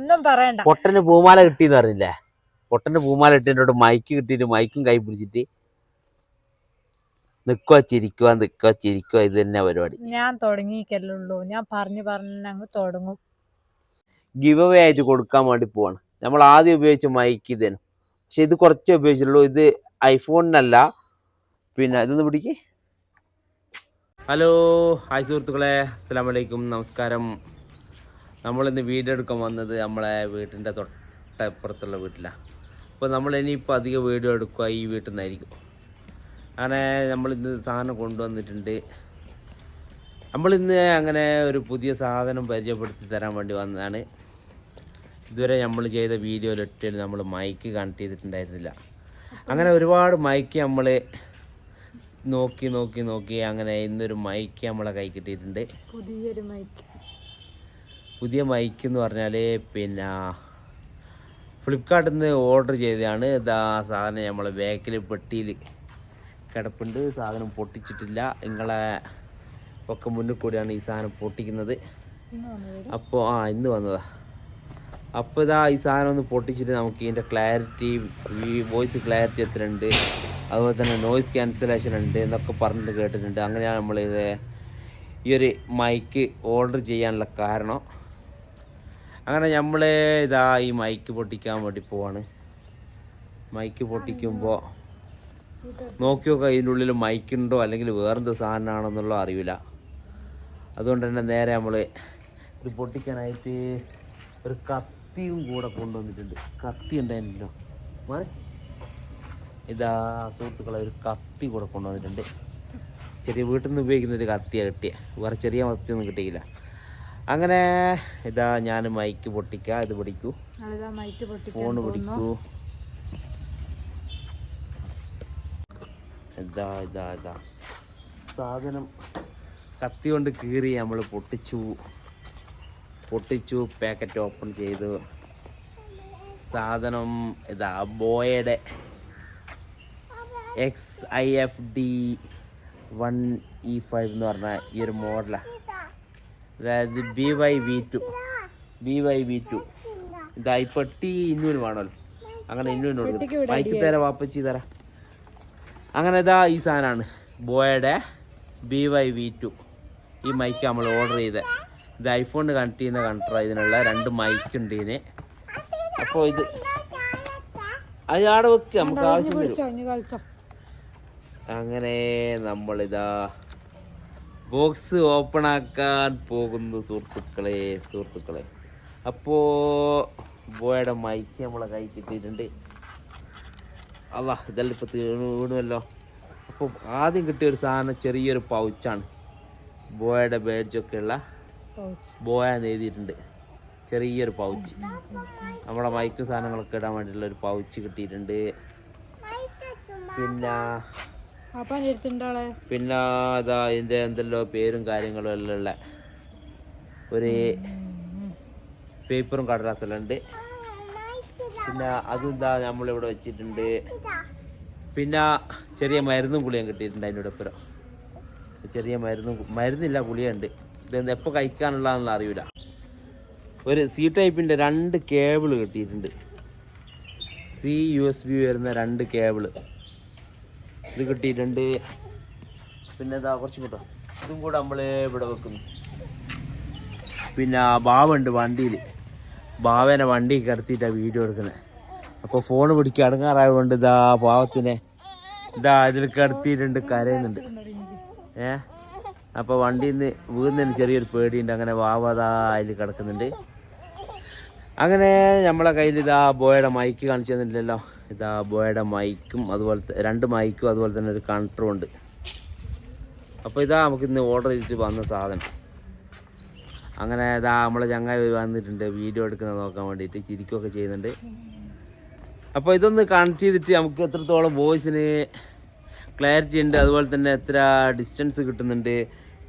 ഒന്നും പറയണ്ട. പൊട്ടന് പൂമാല കിട്ടിയെന്ന് പറഞ്ഞില്ലേ? പൊട്ടന് പൂമാല ഇട്ടിട്ട് മൈക്ക് കിട്ടിയിട്ട് മൈക്കും കൈ പിടിച്ചിട്ട് നിക്കുക ചിരിക്കുക ഇത് തന്നെ പരിപാടി. ഞാൻ തുടങ്ങിക്കല്ലുള്ളൂ. ഞാൻ പറഞ്ഞു അങ്ങ് തുടങ്ങും. ഗിവ് അവേ ആയിട്ട് കൊടുക്കാൻ വേണ്ടി പോവാണ്. നമ്മൾ ആദ്യം ഉപയോഗിച്ച മൈക്ക് ഇതേനു, പക്ഷെ ഇത് കുറച്ചേ ഉപയോഗിച്ചുള്ളൂ. ഇത് ഐഫോണിനല്ല. പിന്നെ ഇതൊന്ന് പിടിക്ക്. ഹലോ, ഹായ് സുഹൃത്തുക്കളെ, അസ്സലാമു അലൈക്കും, നമസ്കാരം. നമ്മളിന്ന് വീഡിയോ എടുക്കാൻ വന്നത് നമ്മളെ വീട്ടിൻ്റെ തൊട്ടപ്പുറത്തുള്ള വീട്ടിലാണ്. അപ്പോൾ നമ്മൾ ഇനിയിപ്പോൾ അധികം വീഡിയോ എടുക്കുക ഈ വീട്ടിൽ നിന്നായിരിക്കും. അങ്ങനെ നമ്മളിന്ന് സാധനം കൊണ്ടുവന്നിട്ടുണ്ട്. നമ്മളിന്ന് അങ്ങനെ ഒരു പുതിയ സാധനം പരിചയപ്പെടുത്തി തരാൻ വേണ്ടി വന്നതാണ്. ഇതുവരെ നമ്മൾ ചെയ്ത വീഡിയോയിലിട്ട് നമ്മൾ മൈക്ക് കണക്ട് ചെയ്തിട്ടുണ്ടായിരുന്നില്ല. അങ്ങനെ ഒരുപാട് മൈക്ക് നമ്മൾ നോക്കി അങ്ങനെ ഇന്നൊരു മൈക്ക് നമ്മളെ കൈ കിട്ടിയിട്ടുണ്ട്. പുതിയ മൈക്ക് എന്ന് പറഞ്ഞാൽ പിന്നെ ഫ്ലിപ്കാർട്ടിൽ നിന്ന് ഓർഡർ ചെയ്തതാണ്. ഇതാ സാധനം നമ്മളെ ബാക്കിൽ പെട്ടിയിൽ കിടപ്പുണ്ട്. സാധനം പൊട്ടിച്ചിട്ടില്ല. നിങ്ങളെ ഒക്കെ മുന്നിൽ കൂടിയാണ് ഈ സാധനം പൊട്ടിക്കുന്നത്. അപ്പോൾ ഇന്ന് വന്നതാ. അപ്പോൾ ഇതാ ഈ സാധനം ഒന്ന് പൊട്ടിച്ചിട്ട് നമുക്ക് ഇതിൻ്റെ ക്ലാരിറ്റി, വോയിസ് ക്ലാരിറ്റി എത്ര ഉണ്ട്, അതുപോലെ തന്നെ നോയിസ് ക്യാൻസലേഷൻ ഉണ്ട് എന്നൊക്കെ പറഞ്ഞിട്ട് കേട്ടിട്ടുണ്ട്. അങ്ങനെയാണ് നമ്മളിത് ഈ ഒരു മൈക്ക് ഓർഡർ ചെയ്യാനുള്ള കാരണം. അങ്ങനെ നമ്മൾ ഇതാ ഈ മൈക്ക് പൊട്ടിക്കാൻ വേണ്ടി പോവാണ്. മൈക്ക് പൊട്ടിക്കുമ്പോൾ നോക്കി നോക്കുക ഇതിൻ്റെ ഉള്ളിൽ മൈക്കുണ്ടോ അല്ലെങ്കിൽ വേറെന്തോ സാധനമാണെന്നുള്ള അറിയില്ല. അതുകൊണ്ട് തന്നെ നേരെ നമ്മൾ ഇത് പൊട്ടിക്കാനായിട്ട് ഒരു കത്തിയും കൂടെ കൊണ്ടുവന്നിട്ടുണ്ട്. കത്തി ഉണ്ടായിരുന്നല്ലോ, ഇതാ സുഹൃത്തുക്കളെ, ഒരു കത്തി കൂടെ കൊണ്ടുവന്നിട്ടുണ്ട്. ചെറിയ വീട്ടിൽ നിന്ന് ഉപയോഗിക്കുന്ന ഒരു കത്തിയാണ് കിട്ടിയ, വേറെ ചെറിയ കത്തിയൊന്നും കിട്ടിയില്ല. അങ്ങനെ ഇതാ ഞാൻ മൈക്ക് പൊട്ടിക്കാം. ഇത് പിടിക്കൂ, ഫോണ് പിടിക്കൂ. ഇതാ സാധനം കത്തി കൊണ്ട് കീറി നമ്മൾ പൊട്ടിച്ചു. പാക്കറ്റ് ഓപ്പൺ ചെയ്തു. സാധനം ഇതാ ബോയയുടെ XIFD 1E5 എന്ന് പറഞ്ഞ ഈ ഒരു മോഡലാണ്. അതായത് BYV2. ഇതാ ഈ പെട്ടി ഇന്നുവിന് വേണമല്ലോ. അങ്ങനെ ഇന്നുവിന് കൊടുക്കും. മൈക്ക് തരാം, വാപ്പച്ചി തരാം. അങ്ങനെ ഇതാ ഈ സാധനമാണ് ബോയയുടെ BYV2. ഈ മൈക്ക് നമ്മൾ ഓർഡർ ചെയ്ത്, ഇത് ഐഫോണിന് കണക്ട് ചെയ്യുന്ന കണക്ടറാണ്. ഇതിനുള്ള 2 മൈക്ക് ഉണ്ട് ഇതിന്. അപ്പോൾ ഇത് അത് ആടെ വെക്കുക, നമുക്ക് ആവശ്യം വരും. അങ്ങനെ നമ്മളിതാ ബോക്സ് ഓപ്പൺ ആക്കാൻ പോകുന്നു സുഹൃത്തുക്കളെ. അപ്പോൾ ബോയുടെ മൈക്ക് നമ്മളെ കൈ കിട്ടിയിട്ടുണ്ട്. അല്ലാ, ഇതെല്ലാം ഇപ്പോൾ വീണുമല്ലോ. അപ്പോൾ ആദ്യം കിട്ടിയ ഒരു സാധനം ചെറിയൊരു പൗച്ചാണ്. ബോയുടെ ബേഡ്ജൊക്കെ ഉള്ള ബോയാന്ന് എഴുതിയിട്ടുണ്ട്. ചെറിയൊരു പൗച്ച്, നമ്മുടെ മൈക്കും സാധനങ്ങളൊക്കെ ഇടാൻ വേണ്ടിയിട്ടുള്ള ഒരു പൗച്ച് കിട്ടിയിട്ടുണ്ട്. പിന്നെ അതാ ഇതിൻ്റെ എന്തെല്ലോ പേരും കാര്യങ്ങളും എല്ലാം ഉള്ള ഒരു പേപ്പറും കടലാസെല്ലാം ഉണ്ട്. പിന്നെ അതെന്താ നമ്മളിവിടെ വെച്ചിട്ടുണ്ട്. പിന്നെ ചെറിയ മരുന്നും ഗുളിയും കിട്ടിയിട്ടുണ്ട്. അതിൻ്റെ ഒപ്പം ചെറിയ മരുന്നില്ല, ഗുളിയുണ്ട്. ഇത് എപ്പോൾ കഴിക്കാനുള്ളതെന്നുള്ള അറിയില്ല. ഒരു C ടൈപ്പിൻ്റെ 2 കേബിൾ കിട്ടിയിട്ടുണ്ട്. USB വരുന്ന 2 കേബിള് ഇത് കിട്ടിയിട്ടുണ്ട്. പിന്നെ ഇതാ കുറച്ചും കൂട്ടോ, ഇതും കൂടെ നമ്മൾ ഇവിടെ വെക്കുന്നു. പിന്നെ ബാവുണ്ട് വണ്ടിയിൽ. ബാവേനെ വണ്ടി കിടത്തിയിട്ടാണ് വീഡിയോ എടുക്കുന്നത്. അപ്പോൾ ഫോൺ പിടിക്കുക അടങ്ങാറായതുകൊണ്ട് ഇതാ പാവത്തിനെ ഇതാ ഇതിൽ കിടത്തിയിട്ടുണ്ട്, കരയുന്നുണ്ട്. അപ്പോൾ വണ്ടിയിൽ നിന്ന് വീഴുന്നതിന് ചെറിയൊരു പേടിയുണ്ട്. അങ്ങനെ വാവതാ അതിൽ കിടക്കുന്നുണ്ട്. അങ്ങനെ നമ്മളെ കയ്യിൽ ഇതാ ബോയുടെ മൈക്ക് കാണിച്ചു തന്നില്ലല്ലോ. ഇതാ ബോയുടെ മൈക്കും അതുപോലെ 2 മൈക്കും അതുപോലെ തന്നെ ഒരു കണക്ടറും ഉണ്ട്. അപ്പോൾ ഇതാ നമുക്കിന്ന് ഓർഡർ ചെയ്തിട്ട് വന്ന സാധനം. അങ്ങനെ ഇതാ നമ്മളെ ചങ്ങായി വന്നിട്ടുണ്ട് വീഡിയോ എടുക്കുന്നത് നോക്കാൻ വേണ്ടിയിട്ട്, ചിരിക്കുകയൊക്കെ ചെയ്യുന്നുണ്ട്. അപ്പോൾ ഇതൊന്ന് കണക്ട് ചെയ്തിട്ട് നമുക്ക് എത്രത്തോളം വോയിസിന് ക്ലാരിറ്റി ഉണ്ട്, അതുപോലെ തന്നെ എത്ര ഡിസ്റ്റൻസ് കിട്ടുന്നുണ്ട്,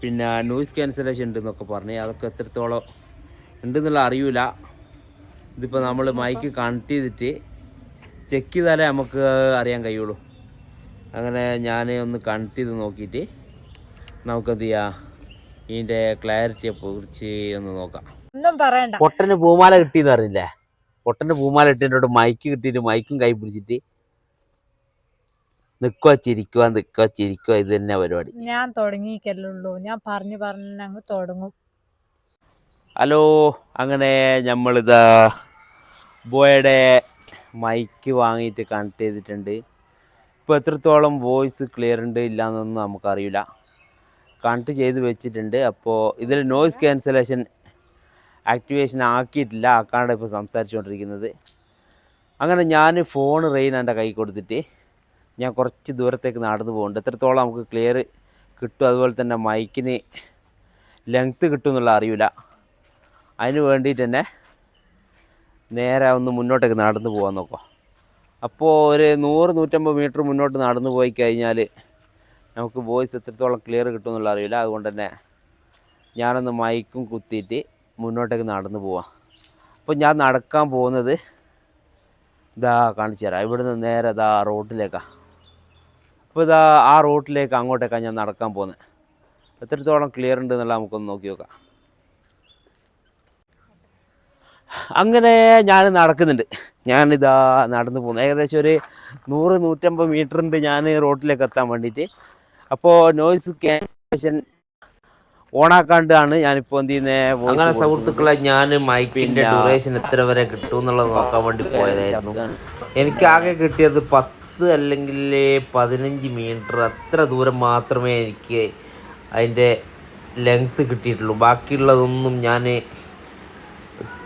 പിന്നെ നോയിസ് ക്യാൻസലേഷൻ ഉണ്ട് എന്നൊക്കെ പറഞ്ഞ് അതൊക്കെ എത്രത്തോളം ഉണ്ടെന്നുള്ള അറിയില്ല. ഇതിപ്പോൾ നമ്മൾ മൈക്ക് കണക്ട് ചെയ്തിട്ട് ചെക്ക് ചെയ്താലേ നമുക്ക് അറിയാൻ കഴിയുള്ളൂ. അങ്ങനെ ഞാൻ ഒന്ന് കണക്ട് ചെയ്ത് നോക്കിയിട്ട് നമുക്കെന്ത് ചെയ്യാം, ഇതിൻ്റെ ക്ലാരിറ്റിയെ കുറിച്ച് ഒന്ന് നോക്കാം. ഒന്നും പറയണ്ട. പൊട്ടന് പൂമാല കിട്ടിയെന്ന് പറഞ്ഞില്ലേ? പൊട്ടന് പൂമാല ഇട്ടിട്ട് മൈക്ക് കിട്ടിയിട്ട് മൈക്കും കൈ പിടിച്ചിട്ട് നിക്കുക ചിരിക്കുക ഇത് തന്നെ പരിപാടി. ഞാൻ തുടങ്ങിക്കല്ലുള്ളൂ. ഞാൻ പറഞ്ഞ് തുടങ്ങും. ഹലോ, അങ്ങനെ നമ്മളിതാ ബോയുടെ മൈക്ക് വാങ്ങിയിട്ട് കണക്ട് ചെയ്തിട്ടുണ്ട്. ഇപ്പോൾ എത്രത്തോളം വോയിസ് ക്ലിയർ ഉണ്ട് ഇല്ലയെന്നൊന്നും നമുക്കറിയില്ല. കണക്ട് ചെയ്ത് വെച്ചിട്ടുണ്ട്. അപ്പോൾ ഇതിൽ നോയ്സ് ക്യാൻസലേഷൻ ആക്ടിവേഷൻ ആക്കിയിട്ടില്ല, ആക്കാണ്ട് ഇപ്പോൾ സംസാരിച്ചുകൊണ്ടിരിക്കുന്നത്. അങ്ങനെ ഞാൻ ഫോൺ റെയിൻ എൻ്റെ കൈ കൊടുത്തിട്ട് ഞാൻ കുറച്ച് ദൂരത്തേക്ക് നടന്നു പോകുന്നുണ്ട്. എത്രത്തോളം നമുക്ക് ക്ലിയർ കിട്ടും, അതുപോലെ തന്നെ മൈക്കിന് ലെങ്ത്ത് കിട്ടും എന്നുള്ള അറിയില്ല. അതിന് വേണ്ടിയിട്ട് തന്നെ നേരെ ഒന്ന് മുന്നോട്ടേക്ക് നടന്നു പോകാൻ നോക്കാം. അപ്പോൾ ഒരു 100-150 മീറ്റർ മുന്നോട്ട് നടന്നു പോയി കഴിഞ്ഞാൽ നമുക്ക് വോയിസ് എത്രത്തോളം ക്ലിയർ കിട്ടും എന്നുള്ള അറിയില്ല. അതുകൊണ്ട് തന്നെ ഞാനൊന്ന് മൈക്കും കുത്തിയിട്ട് മുന്നോട്ടേക്ക് നടന്നു പോവാം. അപ്പോൾ ഞാൻ നടക്കാൻ പോകുന്നത് ഇതാ കാണിച്ചു തരാം. ഇവിടുന്ന് നേരെ ഇതാ റോഡിലേക്കാണ്. അപ്പോൾ ഇതാ ആ റോഡിലേക്ക് അങ്ങോട്ടേക്കാണ് ഞാൻ നടക്കാൻ പോകുന്നത്. എത്രത്തോളം ക്ലിയർ ഉണ്ട് എന്നുള്ള നമുക്കൊന്ന് നോക്കി നോക്കാം. അങ്ങനെ ഞാൻ നടക്കുന്നുണ്ട്. ഞാനിതാ നടന്നു പോകുന്നു. ഏകദേശം ഒരു 100-150 മീറ്റർ ഉണ്ട് ഞാൻ റോഡിലേക്ക് എത്താൻ വേണ്ടിയിട്ട്. അപ്പോൾ നോയ്സ് ക്യാൻസലേഷൻ ഓണാക്കാണ്ടാണ് ഞാനിപ്പോൾ എന്ത് ചെയ്യുന്നത്. അങ്ങനെ സുഹൃത്തുക്കളെ, ഞാൻ മൈക്കിൻ്റെ ഡ്യൂറേഷൻ എത്ര വരെ കിട്ടും എന്നുള്ളത് നോക്കാൻ വേണ്ടി പോയതായിരുന്നു. എനിക്കാകെ കിട്ടിയത് 10 അല്ലെങ്കിൽ 15 മീറ്റർ, അത്ര ദൂരം മാത്രമേ എനിക്ക് അതിൻ്റെ ലെങ്ത്ത് കിട്ടിയിട്ടുള്ളൂ. ബാക്കിയുള്ളതൊന്നും ഞാൻ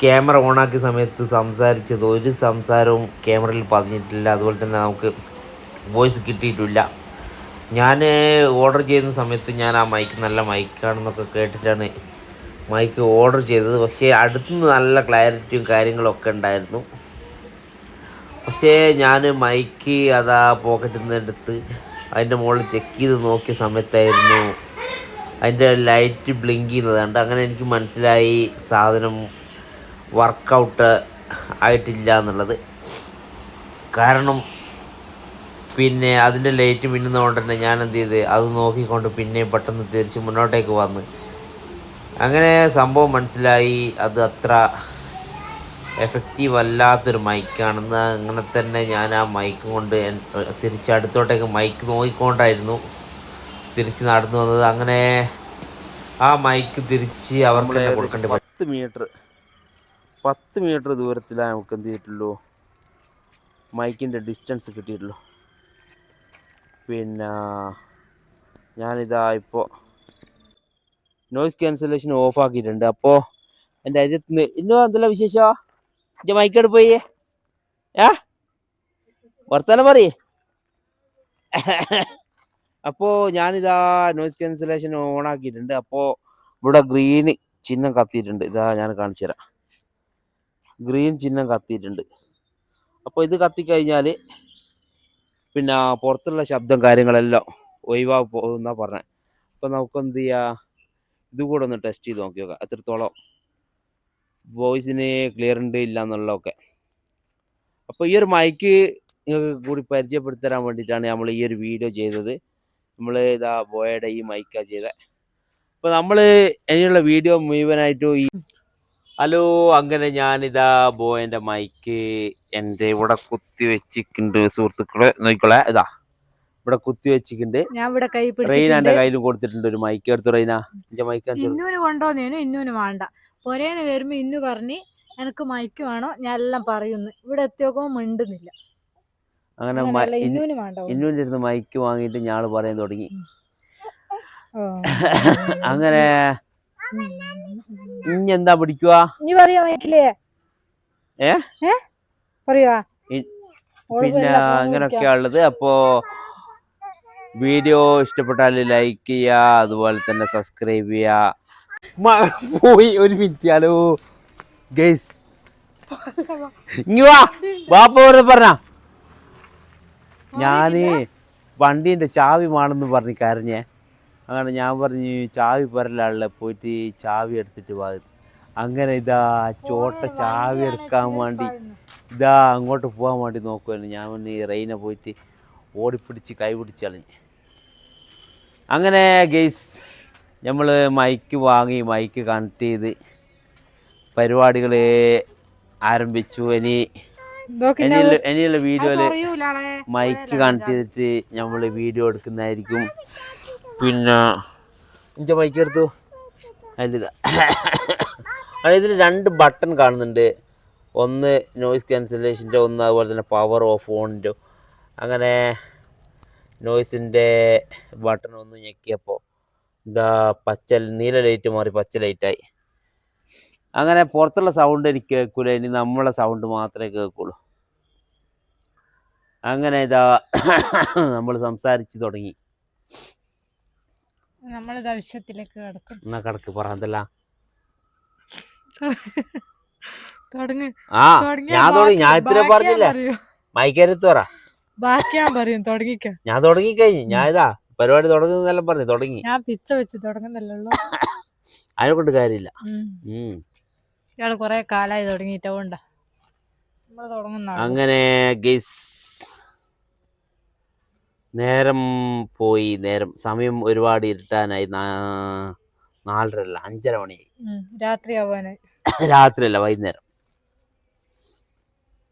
ക്യാമറ ഓണാക്കിയ സമയത്ത് സംസാരിച്ചത് ഒരു സംസാരവും ക്യാമറയിൽ പതിഞ്ഞിട്ടില്ല. അതുപോലെ തന്നെ നമുക്ക് വോയിസ് കിട്ടിയിട്ടില്ല. ഞാൻ ഓർഡർ ചെയ്യുന്ന സമയത്ത് ഞാൻ ആ മൈക്ക് നല്ല മൈക്കാണെന്നൊക്കെ കേട്ടിട്ടാണ് മൈക്ക് ഓർഡർ ചെയ്തത്. പക്ഷേ അടുത്തുനിന്ന് നല്ല ക്ലാരിറ്റിയും കാര്യങ്ങളൊക്കെ ഉണ്ടായിരുന്നു. പക്ഷേ ഞാൻ മൈക്ക് അതാ പോക്കറ്റിൽ നിന്ന് എടുത്ത് അതിൻ്റെ മുകളിൽ ചെക്ക് ചെയ്ത് നോക്കിയ സമയത്തായിരുന്നു അതിൻ്റെ ലൈറ്റ് ബ്ലിങ്ക് ചെയ്യുന്നതുണ്ട്. അങ്ങനെ എനിക്ക് മനസ്സിലായി സാധനം വർക്കൗട്ട് ആയിട്ടില്ല എന്നുള്ളത്. കാരണം പിന്നെ അതിൻ്റെ ലൈറ്റ് മിന്നുന്നതുകൊണ്ട് തന്നെ ഞാൻ എന്ത് ചെയ്ത് അത് നോക്കിക്കൊണ്ട് പിന്നെ പെട്ടെന്ന് തിരിച്ച് മുന്നോട്ടേക്ക് വന്ന് അങ്ങനെ സംഭവം മനസ്സിലായി അത് അത്ര എഫക്റ്റീവ് അല്ലാത്തൊരു മൈക്കാണെന്ന്. അങ്ങനെ തന്നെ ഞാൻ ആ മൈക്ക് കൊണ്ട് തിരിച്ച് അടുത്തോട്ടേക്ക് മൈക്ക് നോക്കിക്കൊണ്ടായിരുന്നു തിരിച്ച് നടന്നു വന്നത്. അങ്ങനെ ആ മൈക്ക് തിരിച്ച് അവർക്ക് കൊടുക്കേണ്ടി 10 മീറ്റർ ദൂരത്തിലാണ് നമുക്ക് എന്ത് ചെയ്തിട്ടുള്ളൂ മൈക്കിൻ്റെ ഡിസ്റ്റൻസ് കിട്ടിയിട്ടുള്ളൂ. പിന്നെ ഞാനിതാ ഇപ്പോൾ നോയ്സ് ക്യാൻസലേഷൻ ഓഫ് ആക്കിയിട്ടുണ്ട്. അപ്പോൾ എൻ്റെ അരിയത്ത് നിന്ന് ഇന്നോ എന്തെല്ലാം വിശേഷമോ എൻ്റെ മൈക്കെടു പോയി വർത്താനം പറയേ. അപ്പോൾ ഞാനിതാ നോയ്സ് ക്യാൻസലേഷൻ ഓൺ ആക്കിയിട്ടുണ്ട്. അപ്പോൾ ഇവിടെ ഗ്രീൻ ചിഹ്നം കത്തിയിട്ടുണ്ട്. ഇതാ ഞാൻ കാണിച്ചു തരാം. ഗ്രീൻ ചിഹ്നം കത്തിയിട്ടുണ്ട്. അപ്പോൾ ഇത് കത്തിക്കഴിഞ്ഞാൽ പിന്നെ പുറത്തുള്ള ശബ്ദം കാര്യങ്ങളെല്ലാം ഒഴിവാക്കി പോകുന്നാണ് പറഞ്ഞത്. അപ്പോൾ നമുക്ക് എന്ത് ചെയ്യുക, ഇത് കൂടെ ഒന്ന് ടെസ്റ്റ് ചെയ്ത് നോക്കി നോക്കാം എത്രത്തോളം വോയിസിന് ക്ലിയർ ഉണ്ട് ഇല്ല എന്നുള്ളതൊക്കെ. അപ്പോൾ ഈ ഒരു മൈക്ക് നിങ്ങൾക്ക് കൂടി പരിചയപ്പെടുത്തി തരാൻ വേണ്ടിയിട്ടാണ് നമ്മൾ ഈ ഒരു വീഡിയോ ചെയ്തത്. നമ്മൾ ഇതാ ബോയുടെ ഈ മൈക്കാണ് ചെയ്തത്. അപ്പോൾ നമ്മൾ ഇനിയുള്ള വീഡിയോ മുഴുവനായിട്ടും ഹലോ, അങ്ങനെ ഞാനിതാ ബോയൻ്റെ മൈക്ക് എൻ്റെ ഇവിടെ കുത്തി വെച്ചിട്ടുണ്ട് സുഹൃത്തുക്കളെ, നോക്കിക്കോളെ. ഇതാ ഇവിടെ കുത്തി വെച്ചിട്ടുണ്ട്. റെയിന എൻ്റെ കയ്യിൽ കൊടുത്തിട്ടുണ്ട് ഒരു മൈക്ക്. എടുത്തു റെയിന, എൻ്റെ മൈക്ക് ഇന്നൂന് കൊണ്ടോന്നേനു ഇന്നൂന് വേണ്ട. പൊരേന്ന് വരുമ്പോ ഇന്നു പറഞ്ഞ് എനിക്ക് മൈക്ക് വേണോ, ഞാൻ എല്ലാം പറയുന്നു. ഇവിടെ എത്തിയോക്കോ മിണ്ടുന്നില്ല. അങ്ങനെ ഇന്നൂൻ്റെ അടുത്ത് മൈക്ക് വാങ്ങിയിട്ട് ഞാള് പറയാൻ തുടങ്ങി. അങ്ങനെ ഇനി എന്താ പിടിക്കുക പറയാ മൈക്കില്ലേ പറയാ പിന്നെ അങ്ങനെയൊക്കെയാ ഉള്ളത്. അപ്പോ വീഡിയോ ഇഷ്ടപ്പെട്ടാൽ ലൈക്ക് ചെയ്യുക, അതുപോലെ തന്നെ സബ്സ്ക്രൈബ് ചെയ്യുക. പോയി ഒരു മിനിറ്റ്. ഹലോ ഗൈസ്, ബാപ്പ പറഞ്ഞ ഞാന് വണ്ടീൻ്റെ ചാവി വേണമെന്ന് പറഞ്ഞ് കരഞ്ഞേ. അങ്ങനെ ഞാൻ പറഞ്ഞു ചാവി പറയലുള്ള പോയിട്ട് ചാവി എടുത്തിട്ട് പോയത്. അങ്ങനെ ഇതാ ചോട്ട ചാവി എടുക്കാൻ വേണ്ടി ഇതാ അങ്ങോട്ട് പോകാൻ വേണ്ടി നോക്കുമായിരുന്നു. ഞാൻ പിന്നെ റെയിനെ പോയിട്ട് ഓടിപ്പിടിച്ച് കൈ പിടിച്ച് കളഞ്ഞ്. അങ്ങനെ ഗെയ്സ് നമ്മൾ മൈക്ക് വാങ്ങി മൈക്ക് കണക്ട് ചെയ്ത് പരിപാടികൾ ആരംഭിച്ചു. ഇനിയുള്ള വീഡിയോയില് മൈക്ക് കണക്ട് ചെയ്തിട്ട് നമ്മൾ വീഡിയോ എടുക്കുന്നതായിരിക്കും. പിന്നെ ഇഞ്ച മൈക്ക് എടുത്തു. ഇതിൽ 2 ബട്ടൺ കാണുന്നുണ്ട്. ഒന്ന് നോയിസ് ക്യാൻസലേഷൻ്റെ, ഒന്ന് അതുപോലെ തന്നെ പവർ ഓഫ് ഓണിൻ്റെ. അങ്ങനെ നോയ്സിൻ്റെ ബട്ടൺ ഒന്ന് ഞെക്കിയപ്പോൾ ഇതാ നീല ലൈറ്റ് മാറി പച്ച ലൈറ്റായി. അങ്ങനെ പുറത്തുള്ള സൗണ്ട് എനിക്ക് കേൾക്കൂല, ഇനി നമ്മളെ സൗണ്ട് മാത്രമേ കേൾക്കുള്ളൂ. അങ്ങനെ ഇതാ നമ്മൾ സംസാരിച്ച് തുടങ്ങി. എന്നാ കിടക്ക് പറ എന്തല്ല. ഞാൻ ഇത്ര പറഞ്ഞില്ലേ മൈക്കരുത്ത് പറ. ഞാൻ തുടങ്ങിക്കഴിഞ്ഞു. ഞാൻ ഇതാ പരിപാടി തുടങ്ങുന്നെല്ലാം പറഞ്ഞു തുടങ്ങി. അതിനെ കൊണ്ട് കാര്യമില്ല. കൊറേ കാലായി തുടങ്ങിയിട്ട്. അങ്ങനെ ഗൈസ് നേരം പോയി. സമയം ഒരുപാട് ഇരുട്ടാനായി. 4:30 5:30 മണിയായി. രാത്രിയല്ല, വൈകുന്നേരം,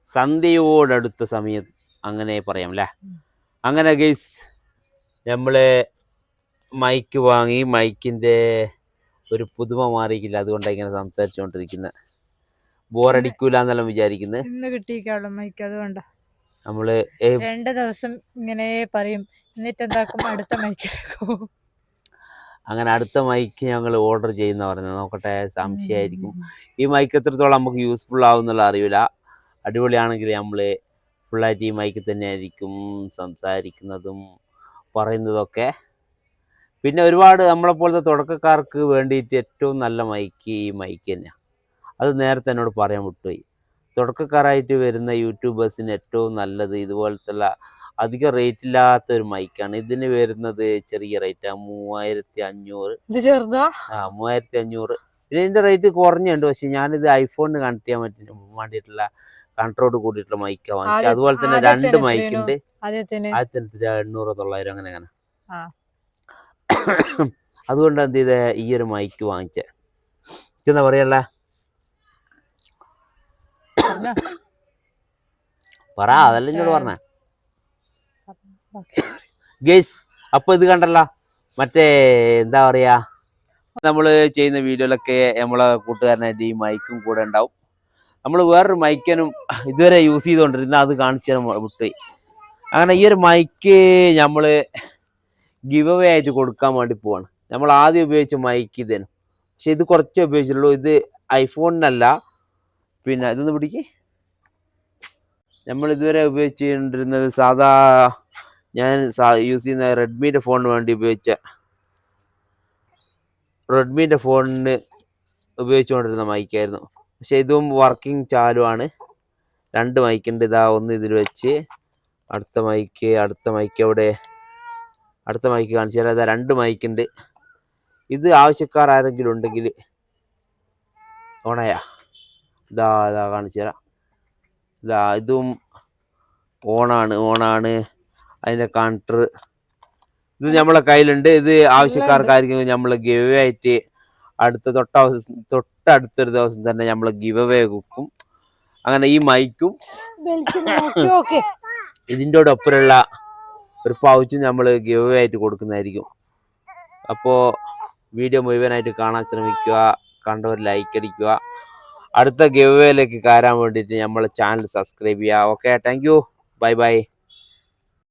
സന്ധ്യയോടടുത്ത സമയം അങ്ങനെ പറയാം അല്ലേ. അങ്ങനെ ഗൈസ് നമ്മള് മൈക്ക് വാങ്ങി. മൈക്കിൻ്റെ ഒരു പുതുമ മാറിയില്ല, അതുകൊണ്ടാണ് ഇങ്ങനെ സംസാരിച്ചുകൊണ്ടിരിക്കുന്നത്. ബോറടിക്കൂല എന്നെല്ലാം വിചാരിക്കുന്നത്. നമ്മള് 2 ദിവസം ഇങ്ങനെ പറയും, എന്നിട്ട് എന്താക്കും, അടുത്ത മൈക്കിലേക്കോ. അങ്ങനെ അടുത്ത മൈക്ക് ഞങ്ങൾ ഓർഡർ ചെയ്യുന്ന പറഞ്ഞത്. നോക്കട്ടെ, സംശയമായിരിക്കും. ഈ മൈക്ക് എത്രത്തോളം നമുക്ക് യൂസ്ഫുൾ ആവും എന്നുള്ള അറിയില്ല. അടിപൊളിയാണെങ്കിൽ നമ്മൾ ഫുള്ളായിട്ട് ഈ മൈക്ക് തന്നെ ആയിരിക്കും സംസാരിക്കുന്നതും പറയുന്നതൊക്കെ. പിന്നെ ഒരുപാട് നമ്മളെപ്പോലത്തെ തുടക്കക്കാർക്ക് വേണ്ടിയിട്ട് ഏറ്റവും നല്ല മൈക്ക് ഈ മൈക്ക് തന്നെയാണ്. അത് നേരത്തെ എന്നോട് പറയാൻ വിട്ടുപോയി. തുടക്കക്കാരായിട്ട് വരുന്ന യൂട്യൂബേഴ്സിന് ഏറ്റവും നല്ലത് ഇതുപോലത്തുള്ള അധികം റേറ്റ് ഇല്ലാത്ത ഒരു മൈക്കാണ്. ഇതിന് വരുന്നത് ചെറിയ റേറ്റാണ്, 3500. 3500. ഇതിൻ്റെ റേറ്റ് കുറഞ്ഞുണ്ട്. പക്ഷെ ഞാനിത് ഐഫോണിന് കണക്ട് ചെയ്യാൻ വേണ്ടിയിട്ടുള്ള കൺട്രോളോട് കൂടിയിട്ടുള്ള മൈക്കാണ് വാങ്ങിച്ചത്. അതുപോലെ തന്നെ 2 മൈക്കുണ്ട്. ആദ്യത്തെ 800 900 അങ്ങനെ. അതുകൊണ്ട് എന്ത് ചെയ്തേ, ഈ ഒരു മൈക്ക് വാങ്ങിച്ചേ. എന്താ പറയല്ല പറ, അതല്ല എന്നോട് പറഞ്ഞേ ഗൈസ്. അപ്പൊ ഇത് കണ്ടല്ല, മറ്റേ എന്താ പറയാ, നമ്മൾ ചെയ്യുന്ന വീഡിയോയിലൊക്കെ നമ്മളെ കൂട്ടുകാരനായിട്ട് ഈ മൈക്കും കൂടെ ഉണ്ടാവും. നമ്മൾ വേറൊരു മൈക്കനും ഇതുവരെ യൂസ് ചെയ്തുകൊണ്ടിരുന്ന അത് കാണിച്ചു തരാൻ വിട്ടുപോയി. അങ്ങനെ ഈ ഒരു മൈക്ക് നമ്മൾ ഗിവ് അവേ ആയിട്ട് കൊടുക്കാൻ വേണ്ടി പോവാണ്. നമ്മൾ ആദ്യം ഉപയോഗിച്ച മൈക്ക് ഇതേനു, പക്ഷെ ഇത് കുറച്ചേ ഉപയോഗിച്ചിട്ടുള്ളൂ. ഇത് ഐഫോണിനല്ല. പിന്നെ ഇതൊന്ന് പിടിക്ക്. നമ്മൾ ഇതുവരെ ഉപയോഗിച്ചുകൊണ്ടിരുന്നത് ഞാൻ യൂസ് ചെയ്യുന്ന റെഡ്മിൻ്റെ ഫോണിന് വേണ്ടി റെഡ്മിൻ്റെ ഫോണിന് ഉപയോഗിച്ചുകൊണ്ടിരുന്ന മൈക്കായിരുന്നു. പക്ഷെ ഇതും വർക്കിംഗ് ചാലുമാണ്. 2 മൈക്കുണ്ട്. ഇതാ ഒന്ന് ഇതിൽ വെച്ച്, അടുത്ത മൈക്ക് അവിടെ, അടുത്ത മൈക്ക് കാണിച്ചു തരാം. ഇതാ 2 മൈക്കുണ്ട്. ഇത് ആവശ്യക്കാർ ആരെങ്കിലും ഉണ്ടെങ്കിൽ ഓണയാ ഇതാ കാണിച്ചു തരാം. ഇതും ഓണാണ്. അതിൻ്റെ കൗണ്ടർ ഇത് നമ്മളെ കയ്യിലുണ്ട്. ഇത് ആവശ്യക്കാർക്കായിരിക്കും നമ്മൾ ഗിവ് അവേ ആയിട്ട് തൊട്ടടുത്തൊരു ദിവസം തന്നെ നമ്മൾ ഗിവ് അവേ വെക്കും. അങ്ങനെ ഈ മൈക്കും ഇതിൻ്റെ ഒപ്പമുള്ള ഒരു പൗച്ചും നമ്മൾ ഗിവ് അവേ ആയിട്ട് കൊടുക്കുന്നതായിരിക്കും. അപ്പോൾ വീഡിയോ മുഴുവനായിട്ട് കാണാൻ ശ്രമിക്കുക. കണ്ടവർ ലൈക്ക് അടിക്കുക. അടുത്ത ഗിവ് അവേയിലേക്ക് കയറാൻ വേണ്ടിയിട്ട് നമ്മളെ ചാനൽ സബ്സ്ക്രൈബ് ചെയ്യുക. Okay, thank you, by.